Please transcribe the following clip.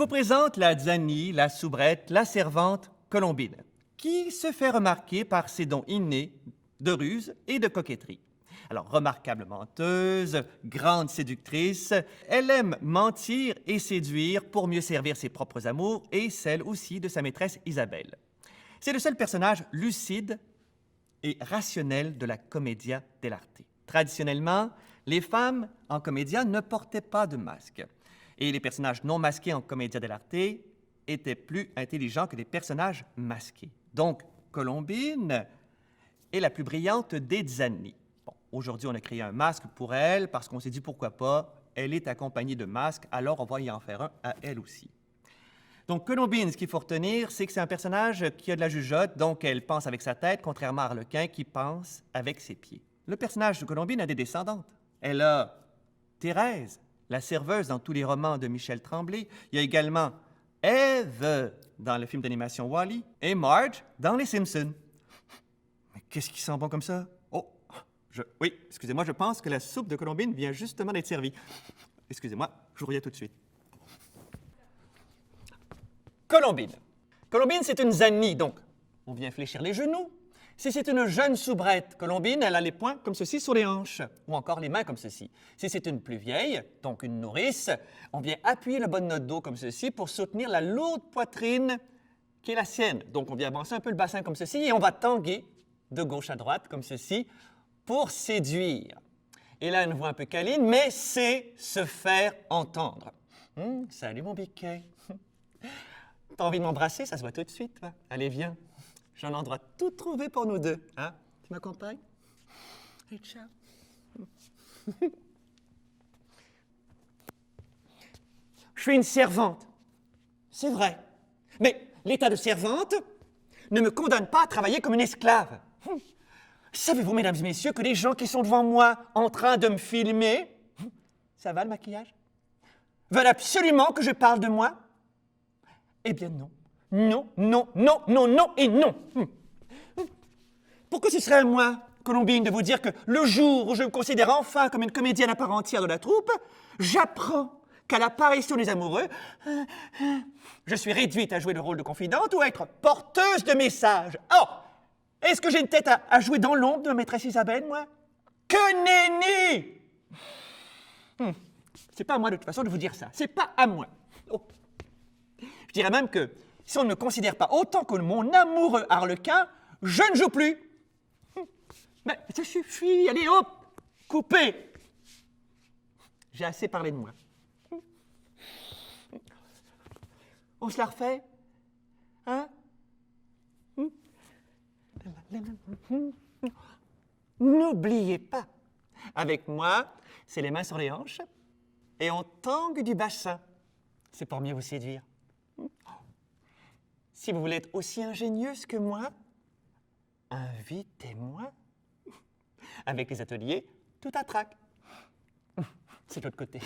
vous présente la Zanny, la soubrette, la servante Colombine, qui se fait remarquer par ses dons innés de ruse et de coquetterie. Alors, remarquable menteuse, grande séductrice, elle aime mentir et séduire pour mieux servir ses propres amours et celles aussi de sa maîtresse Isabelle. C'est le seul personnage lucide et rationnel de la commedia dell'arte. Traditionnellement, les femmes en commedia ne portaient pas de masque. Et les personnages non masqués en commedia dell'arte étaient plus intelligents que les personnages masqués. Donc, Colombine est la plus brillante des Zanny. Bon, aujourd'hui, on a créé un masque pour elle parce qu'on s'est dit pourquoi pas, elle est accompagnée de masques, alors on va y en faire un à elle aussi. Donc, Colombine, ce qu'il faut retenir, c'est que c'est un personnage qui a de la jugeote, donc elle pense avec sa tête, contrairement à Harlequin qui pense avec ses pieds. Le personnage de Colombine a des descendantes. Elle a Thérèse, la serveuse dans tous les romans de Michel Tremblay. Il y a également Ève dans le film d'animation Wall-E et Marge dans Les Simpsons. Mais qu'est-ce qui sent bon comme ça? Oh, oui, excusez-moi, je pense que la soupe de Colombine vient justement d'être servie. Excusez-moi, je vous reviens tout de suite. Colombine. Colombine, c'est une Zanny, donc on vient fléchir les genoux. Si c'est une jeune soubrette, Colombine, elle a les poings comme ceci sur les hanches, ou encore les mains comme ceci. Si c'est une plus vieille, donc une nourrice, on vient appuyer le bas de notre dos comme ceci pour soutenir la lourde poitrine qui est la sienne. Donc on vient avancer un peu le bassin comme ceci et on va tanguer de gauche à droite comme ceci pour séduire. Et là, une voix un peu câline, mais c'est se faire entendre. Salut mon biquet. T'as envie de m'embrasser? Ça se voit tout de suite. Hein? Allez, viens. J'ai un endroit tout trouvé pour nous deux. Hein? Tu m'accompagnes? Allez, ciao. Je suis une servante. C'est vrai. Mais l'état de servante ne me condamne pas à travailler comme une esclave. Savez-vous, mesdames et messieurs, que les gens qui sont devant moi en train de me filmer, ça va le maquillage? Veulent absolument que je parle de moi? Eh bien non. Non, non, non, non, non et non. Pourquoi ce serait à moi, Colombine, de vous dire que le jour où je me considère enfin comme une comédienne à part entière de la troupe, j'apprends qu'à l'apparition des amoureux, je suis réduite à jouer le rôle de confidente ou à être porteuse de messages. Oh! Est-ce que j'ai une tête à jouer dans l'ombre de ma maîtresse Isabelle, moi? Que nenni! C'est pas à moi, de toute façon, de vous dire ça. C'est pas à moi. Oh. Je dirais même que si on ne me considère pas autant que mon amoureux Harlequin, je ne joue plus. Mais ça suffit, allez hop, coupez. J'ai assez parlé de moi. On se la refait? Hein? N'oubliez pas, avec moi, c'est les mains sur les hanches et on tangue du bassin. C'est pour mieux vous séduire. Si vous voulez être aussi ingénieuse que moi, invitez-moi. Avec les ateliers, tout à trac. C'est de l'autre côté.